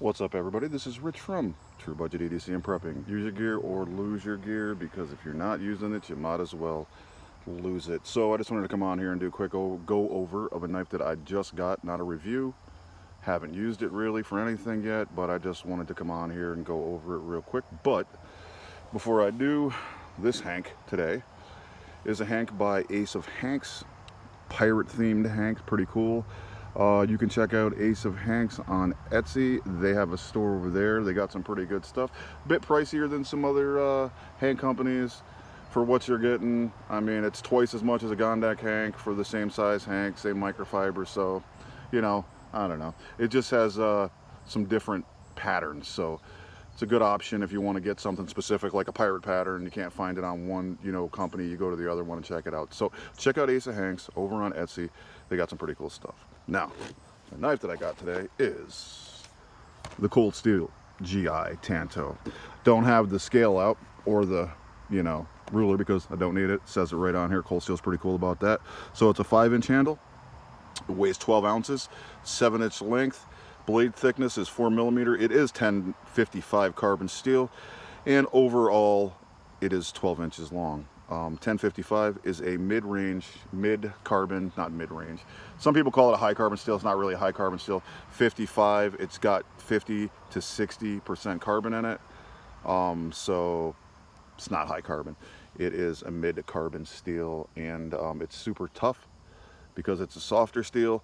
What's up, everybody? This is Rich from True Budget EDC and Prepping. Use your gear or lose your gear, because if you're not using it, you might as well lose it. So I just wanted to come on here and do a quick go over of a knife that I just got, not a review. Haven't used it really for anything yet, but I just wanted to come on here and go over it real quick. But before I do, this Hank today is a Hank by Ace of Hanks, pirate themed Hank, pretty cool. You can check out Ace of Hanks on Etsy. They have a store over there. They got some pretty good stuff. A bit pricier than some other Hank companies for what you're getting. I mean, it's twice as much as a Gondak Hank for the same size Hank, same microfiber. So, you know, I don't know. It just has some different patterns. So it's a good option if you want to get something specific like a pirate pattern. You can't find it on one, company. You go to the other one and check it out. So check out Ace of Hanks over on Etsy. They got some pretty cool stuff. Now, the knife that I got today is the cold Steel G.I. Tanto. Don't have the scale out or the, ruler, because I don't need it. It says it right on here. Cold Steel's pretty cool about that. So it's a 5-inch handle. It weighs 12 ounces, 7-inch length. Blade thickness is 4 millimeter. It is 1055 carbon steel, and overall it is 12 inches long. 1055 is a mid-carbon, not mid-range. Some people call it a high carbon steel. It's not really a high carbon steel. 55, it's got 50 to 60% carbon in it. So it's not high carbon. It is a mid-carbon steel, and it's super tough because it's a softer steel.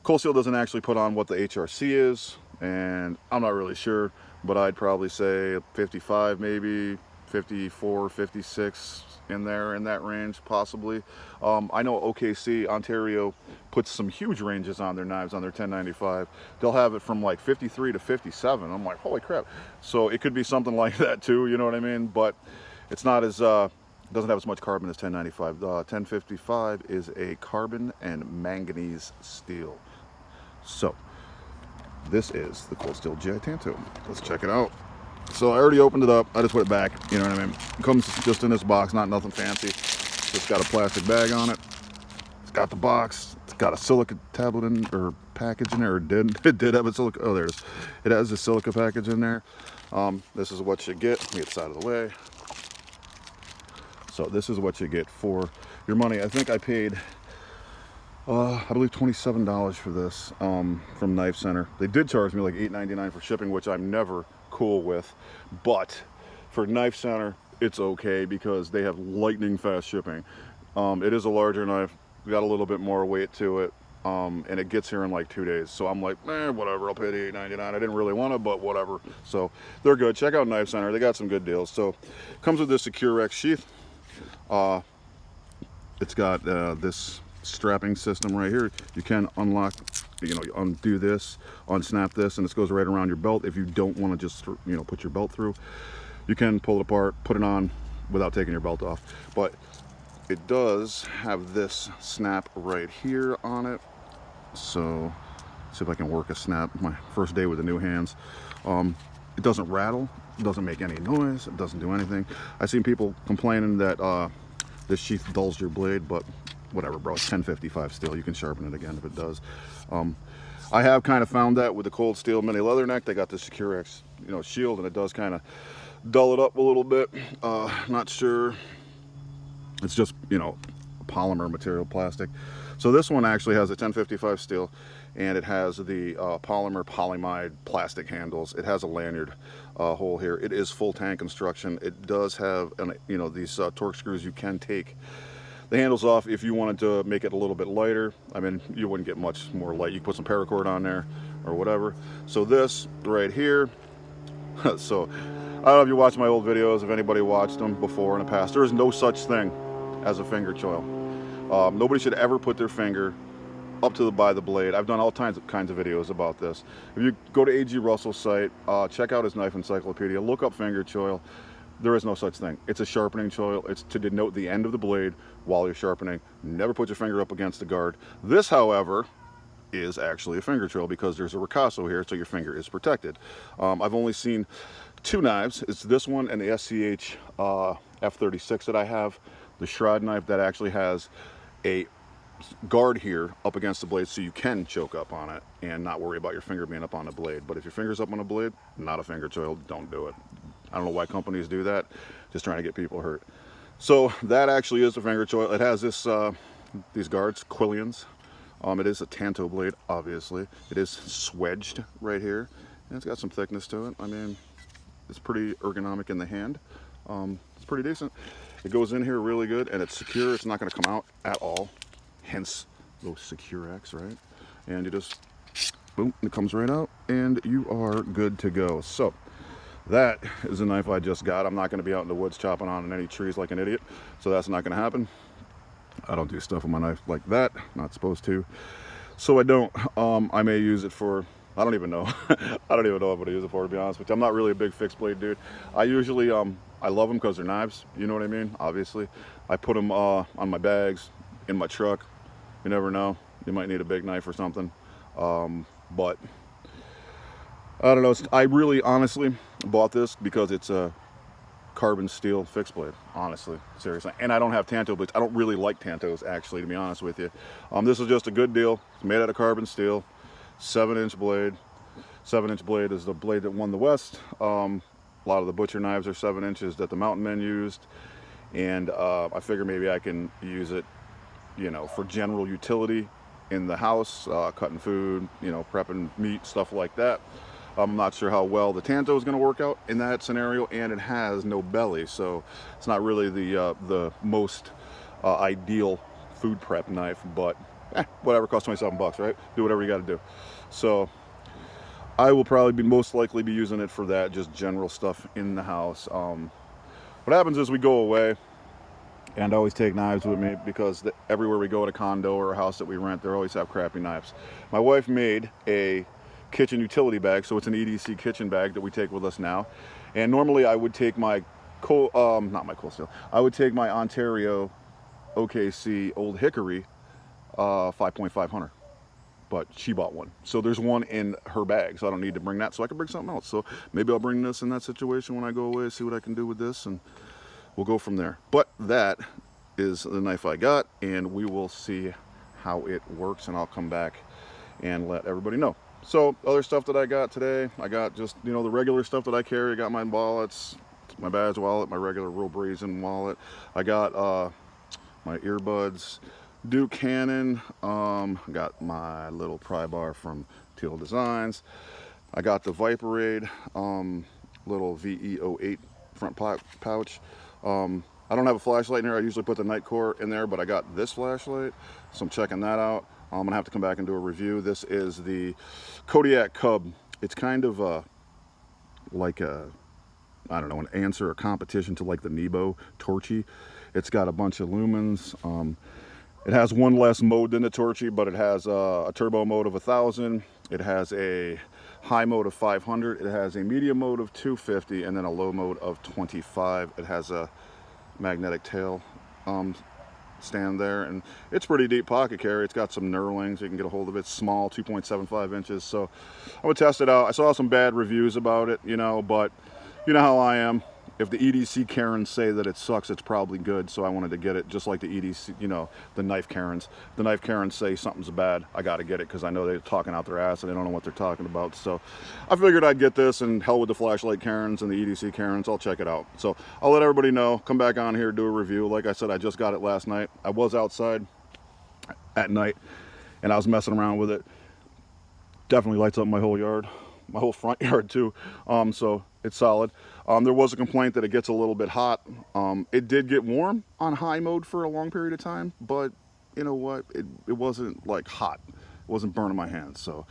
Cold Steel doesn't actually put on what the HRC is, and I'm not really sure, but I'd probably say 55, maybe 54, 56 in there, in that range, possibly. I know OKC, Ontario, puts some huge ranges on their knives, on their 1095. They'll have it from like 53 to 57. I'm like, holy crap. So it could be something like that too, you know what I mean? But it's not as, doesn't have as much carbon as 1095. 1055 is a carbon and manganese steel. So this is the Cold Steel G.I. Tanto. Let's check it out. So I already opened it up. I just put it back, you know what I mean? It comes just in this box, not nothing fancy. Just got a plastic bag on it. It's got the box. It's got a silica tablet in, or package in there, or it did have a silica, oh, there it is. It has a silica package in there. This is what you get. Let me get this out of the way. So this is what you get for your money. I think I paid, I believe $27 for this from Knife Center. They did charge me like $8.99 for shipping, which I'm never cool with, but for Knife Center it's okay because they have lightning fast shipping. It is a larger knife, got a little bit more weight to it, and it gets here in like 2 days. So I'm like, whatever, I'll pay the $8.99. I didn't really want it, but whatever. So they're good. Check out Knife Center, they got some good deals. So comes with this Secure X sheath. It's got this strapping system right here. You can unlock, you undo this, unsnap this, and this goes right around your belt. If you don't want to just, put your belt through, you can pull it apart, put it on without taking your belt off. But it does have this snap right here on it. So see if I can work a snap. My first day with the new hands. It doesn't rattle, it doesn't make any noise, it doesn't do anything. I've seen people complaining that this sheath dulls your blade, but whatever, bro. It's 1055 steel. You can sharpen it again if it does. I have kind of found that with the Cold Steel mini leather neck. They got the Secure X, shield, and it does kind of dull it up a little bit. Not sure. It's just, polymer material, plastic. So this one actually has a 1055 steel, and it has the polymer polyamide plastic handles. It has a lanyard hole here. It is full tank construction. It does have, these torque screws. You can take the handles off if you wanted to make it a little bit lighter. I mean, you wouldn't get much more light. You can put some paracord on there or whatever. So this right here, so I don't know if you watched my old videos, if anybody watched them before in the past, there is no such thing as a finger choil. Nobody should ever put their finger up to by the blade. I've done all kinds of videos about this. If you go to A.G. Russell's site, check out his knife encyclopedia, look up finger choil. There is no such thing. It's a sharpening choil. It's to denote the end of the blade while you're sharpening. Never put your finger up against the guard. This, however, is actually a finger choil because there's a ricasso here, so your finger is protected. I've only seen 2 knives. It's this one and the SCH F36 that I have. The Shroud knife that actually has a guard here up against the blade so you can choke up on it and not worry about your finger being up on the blade. But if your finger's up on the blade, not a finger choil, don't do it. I don't know why companies do that, just trying to get people hurt. So that actually is a finger choil. It has this these guards, quillions. It is a Tanto blade, obviously. It is swedged right here, and it's got some thickness to it. I mean, it's pretty ergonomic in the hand. It's pretty decent. It goes in here really good, and it's secure. It's not going to come out at all. Hence those Secure X, right? And you just, boom, it comes right out, and you are good to go. So that is a knife I just got. I'm not going to be out in the woods chopping on any trees like an idiot, so that's not going to happen. I don't do stuff with my knife like that. Not supposed to. So I don't. I may use it for, I don't even know. I don't even know what I'm going to use it for, to be honest with you. I'm not really a big fixed blade dude. I usually, I love them because they're knives. You know what I mean? Obviously. I put them on my bags, in my truck. You never know. You might need a big knife or something. But I don't know. I really honestly bought this because it's a carbon steel fixed blade, honestly, seriously. And I don't have Tanto blades. I don't really like Tantos, actually, to be honest with you. This is just a good deal. It's made out of carbon steel, 7-inch blade. 7-inch blade is the blade that won the West. A lot of the butcher knives are 7 inches that the mountain men used. And I figure maybe I can use it, you know, for general utility in the house, cutting food, you know, prepping meat, stuff like that. I'm not sure how well the Tanto is going to work out in that scenario, and it has no belly, so it's not really the most ideal food prep knife. But whatever, costs 27 bucks, right? Do whatever you got to do. So I will probably be most likely be using it for that, just general stuff in the house. What happens is we go away, and I always take knives with me because everywhere we go at a condo or a house that we rent, they always have crappy knives. My wife made a kitchen utility bag, so it's an EDC kitchen bag that we take with us now. And normally I would take my not my cold steel, I would take my Ontario OKC Old Hickory 5.500, but she bought one, so there's one in her bag, so I don't need to bring that, so I can bring something else. So maybe I'll bring this in that situation when I go away, see what I can do with this, and we'll go from there. But that is the knife I got, and we will see how it works, and I'll come back and let everybody know. So other stuff that I got today, I got just, you know, the regular stuff that I carry. I got my wallets, my badge wallet, my regular real brazen wallet. I got my earbuds, Duke Cannon. Got my little pry bar from Teal Designs. I got the Viperade little VE08 front pouch. I don't have a flashlight in here. I usually put the Nightcore in there, but I got this flashlight, so I'm checking that out. I'm gonna have to come back and do a review. This is the Kodiak Cub. It's kind of like a, I don't know, an answer or competition to like the Nebo Torchy. It's got a bunch of lumens. It has one less mode than the Torchy, but it has a turbo mode of 1000. It has a high mode of 500. It has a medium mode of 250, and then a low mode of 25. It has a magnetic tail stand there, and it's pretty deep pocket carry. It's got some knurlings, you can get a hold of it. Small, 2.75 inches. So I would test it out. I saw some bad reviews about it, you know, but you know how I am. If the EDC Karens say that it sucks, it's probably good. So I wanted to get it just like the EDC, you know, the knife Karens. The knife Karens say something's bad, I got to get it because I know they're talking out their ass and they don't know what they're talking about. So I figured I'd get this, and hell with the flashlight Karens and the EDC Karens, I'll check it out. So I'll let everybody know, come back on here, do a review. Like I said, I just got it last night. I was outside at night and I was messing around with it. Definitely lights up my whole yard, my whole front yard too. So it's solid. There was a complaint that it gets a little bit hot. It did get warm on high mode for a long period of time, but you know what? It wasn't like hot. It wasn't burning my hands. So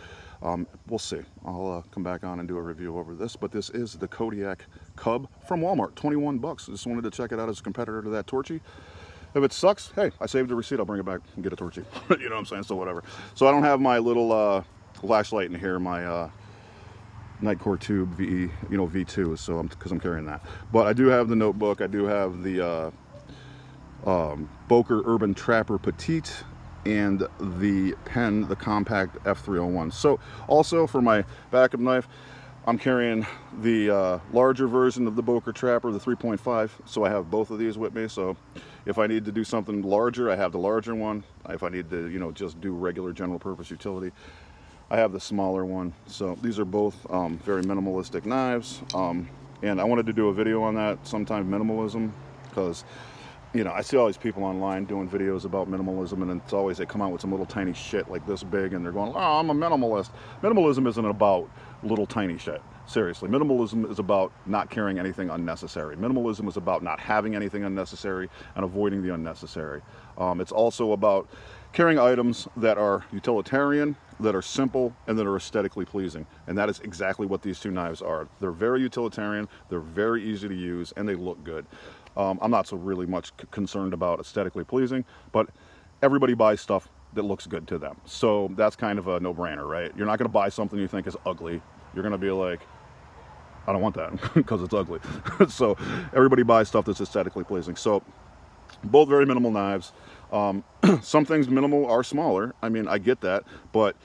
we'll see. I'll come back on and do a review over this. But this is the Kodiak Cub from Walmart, 21 bucks. Just wanted to check it out as a competitor to that Torchy. If it sucks, hey, I saved the receipt. I'll bring it back and get a Torchy. You know what I'm saying? So whatever. So I don't have my little flashlight in here. My Nightcore Tube VE, you know, V2, so because I'm carrying that. But I do have the notebook. I do have the Boker Urban Trapper Petite and the pen, the compact F301. So also for my backup knife, I'm carrying the larger version of the Boker Trapper, the 3.5, so I have both of these with me. So if I need to do something larger, I have the larger one. If I need to, you know, just do regular general purpose utility, I have the smaller one. So these are both very minimalistic knives, and I wanted to do a video on that sometime, minimalism, because you know, I see all these people online doing videos about minimalism, and it's always they come out with some little tiny shit like this big, and they're going, oh, I'm a minimalist. Minimalism isn't about little tiny shit. Seriously, minimalism is about not carrying anything unnecessary. Minimalism is about not having anything unnecessary and avoiding the unnecessary. It's also about carrying items that are utilitarian, that are simple, and that are aesthetically pleasing. And that is exactly what these two knives are. They're very utilitarian, they're very easy to use, and they look good. I'm not so really much concerned about aesthetically pleasing, but everybody buys stuff that looks good to them. So that's kind of a no-brainer, right? You're not going to buy something you think is ugly. You're going to be like, I don't want that because it's ugly. So everybody buys stuff that's aesthetically pleasing. So both very minimal knives. Some things minimal are smaller. I mean, I get that, but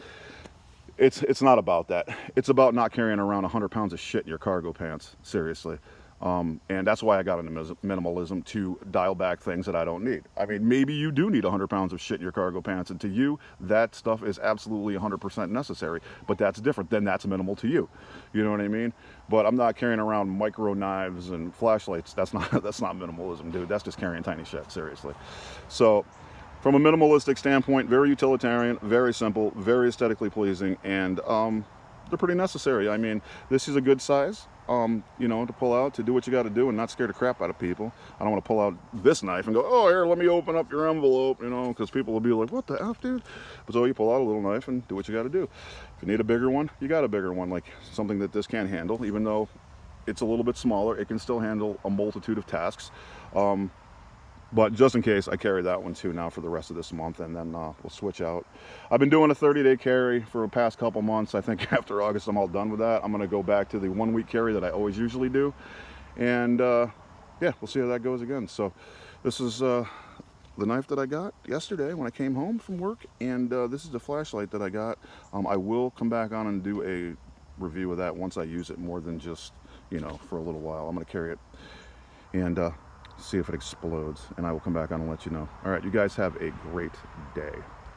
it's not about that. It's about not carrying around 100 pounds of shit in your cargo pants. Seriously. And that's why I got into minimalism, to dial back things that I don't need. I mean, maybe you do need 100 pounds of shit in your cargo pants, and to you, that stuff is absolutely 100% necessary, but that's different. Then that's minimal to you. You know what I mean? But I'm not carrying around micro knives and flashlights. That's not minimalism, dude. That's just carrying tiny shit, seriously. So from a minimalistic standpoint, very utilitarian, very simple, very aesthetically pleasing, and they're pretty necessary. I mean, this is a good size. You know, to pull out, to do what you got to do and not scare the crap out of people. I don't want to pull out this knife and go, oh, here, let me open up your envelope, you know, because people will be like, what the F, dude? But so you pull out a little knife and do what you got to do. If you need a bigger one, you got a bigger one, like something that this can't handle. Even though it's a little bit smaller, it can still handle a multitude of tasks. But just in case, I carry that one too now for the rest of this month, and then we'll switch out. I've been doing a 30-day carry for the past couple months. I think after August, I'm all done with that. I'm going to go back to the 1 week carry that I always usually do. And yeah, we'll see how that goes again. So this is the knife that I got yesterday when I came home from work, and this is the flashlight that I got. I will come back on and do a review of that once I use it more than just, you know, for a little while. I'm going to carry it and see if it explodes, and I will come back on and let you know. All right, you guys have a great day.